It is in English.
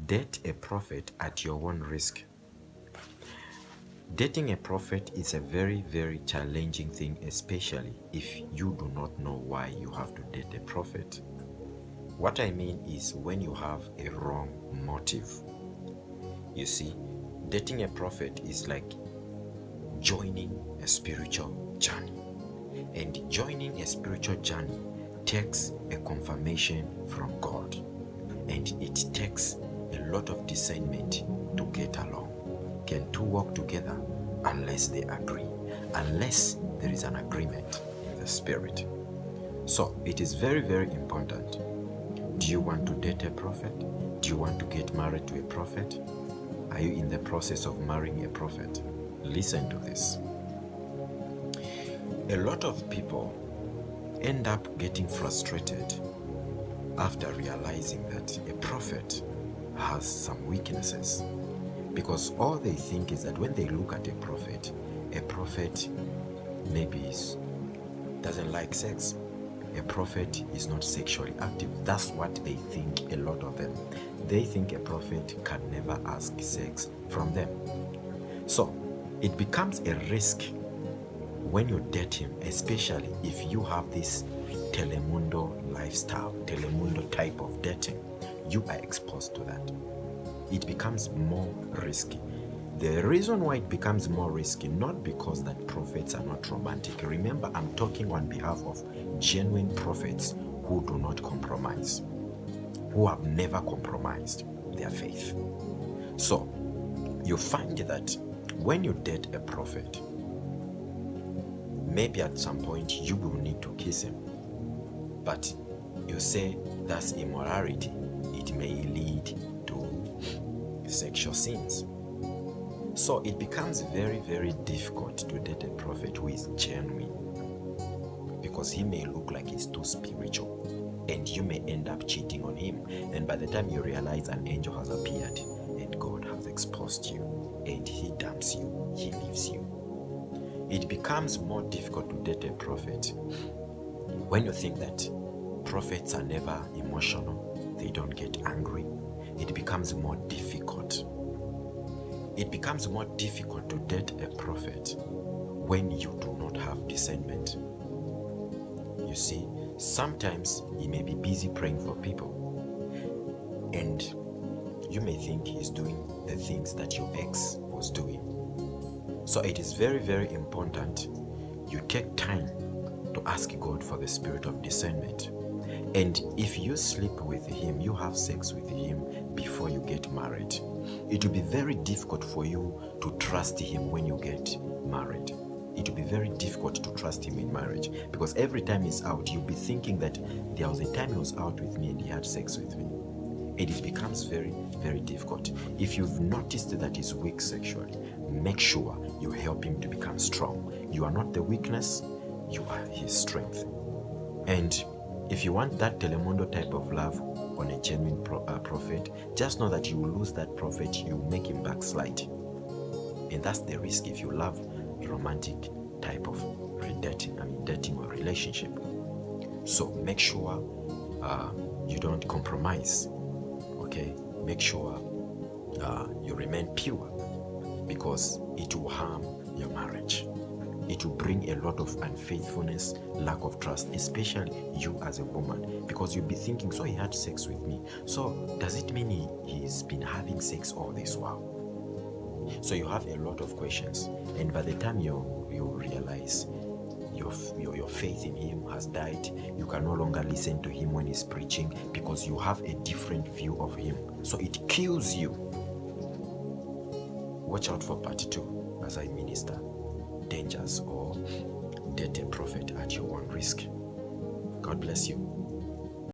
Date a prophet at your own risk. Dating a prophet is a very, very challenging thing, especially if you do not know why you have to date a prophet. What I mean is when you have a wrong motive. You see, dating a prophet is like joining a spiritual journey. And joining a spiritual journey takes a confirmation from God. And it takes a lot of discernment to get along. Can two walk together unless they agree? Unless there is an agreement in the spirit. So it is very, very important. Do you want to date a prophet? Do you want to get married to a prophet? Are you in the process of marrying a prophet? Listen to this. A lot of people end up getting frustrated after realizing that a prophet has some weaknesses, because all they think is that when they look at a prophet maybe doesn't like sex, a prophet is not sexually active. That's what they think, a lot of them. They think a prophet can never ask sex from them. So it becomes a risk when you date him, especially if you have this telemundo lifestyle, telemundo type of dating. You are exposed to that. It becomes more risky. The reason why it becomes more risky, not because that prophets are not romantic. Remember, I'm talking on behalf of genuine prophets who do not compromise, who have never compromised their faith. So you find that when you date a prophet, maybe at some point you will need to kiss him, but you say that's immorality. It may lead to sexual sins. So it becomes very, very difficult to date a prophet who is genuine, because he may look like he's too spiritual and you may end up cheating on him. And by the time you realize, an angel has appeared and God has exposed you and he dumps you, he leaves you. It becomes more difficult to date a prophet when you think that prophets are never emotional, they don't get angry. It becomes more difficult. It becomes more difficult to date a prophet when you do not have discernment. You see, sometimes he may be busy praying for people, and you may think he's doing the things that your ex was doing. So it is very, very important you take time to ask God for the spirit of discernment. And if you sleep with him, you have sex with him before you get married, it will be very difficult for you to trust him when you get married. It will be very difficult to trust him in marriage, because every time he's out, you'll be thinking that there was a time he was out with me and he had sex with me. And it becomes very, very difficult. If you've noticed that he's weak sexually, make sure you help him to become strong. You are not the weakness, you are his strength. And if you want that telemundo type of love on a genuine prophet, just know that you will lose that prophet, you will make him backslide. And that's the risk if you love romantic type of dating or relationship. So make sure you don't compromise, okay? Make sure you remain pure, because it will harm your marriage. It will bring a lot of unfaithfulness, lack of trust, especially you as a woman, because you'll be thinking, so he had sex with me, so does it mean he's been having sex all this while? So you have a lot of questions, and by the time you realize your faith in him has died, you can no longer listen to him when he's preaching, because you have a different view of him. So it kills you. Watch out for part 2 as I minister dangers or date a prophet at your own risk. God bless you.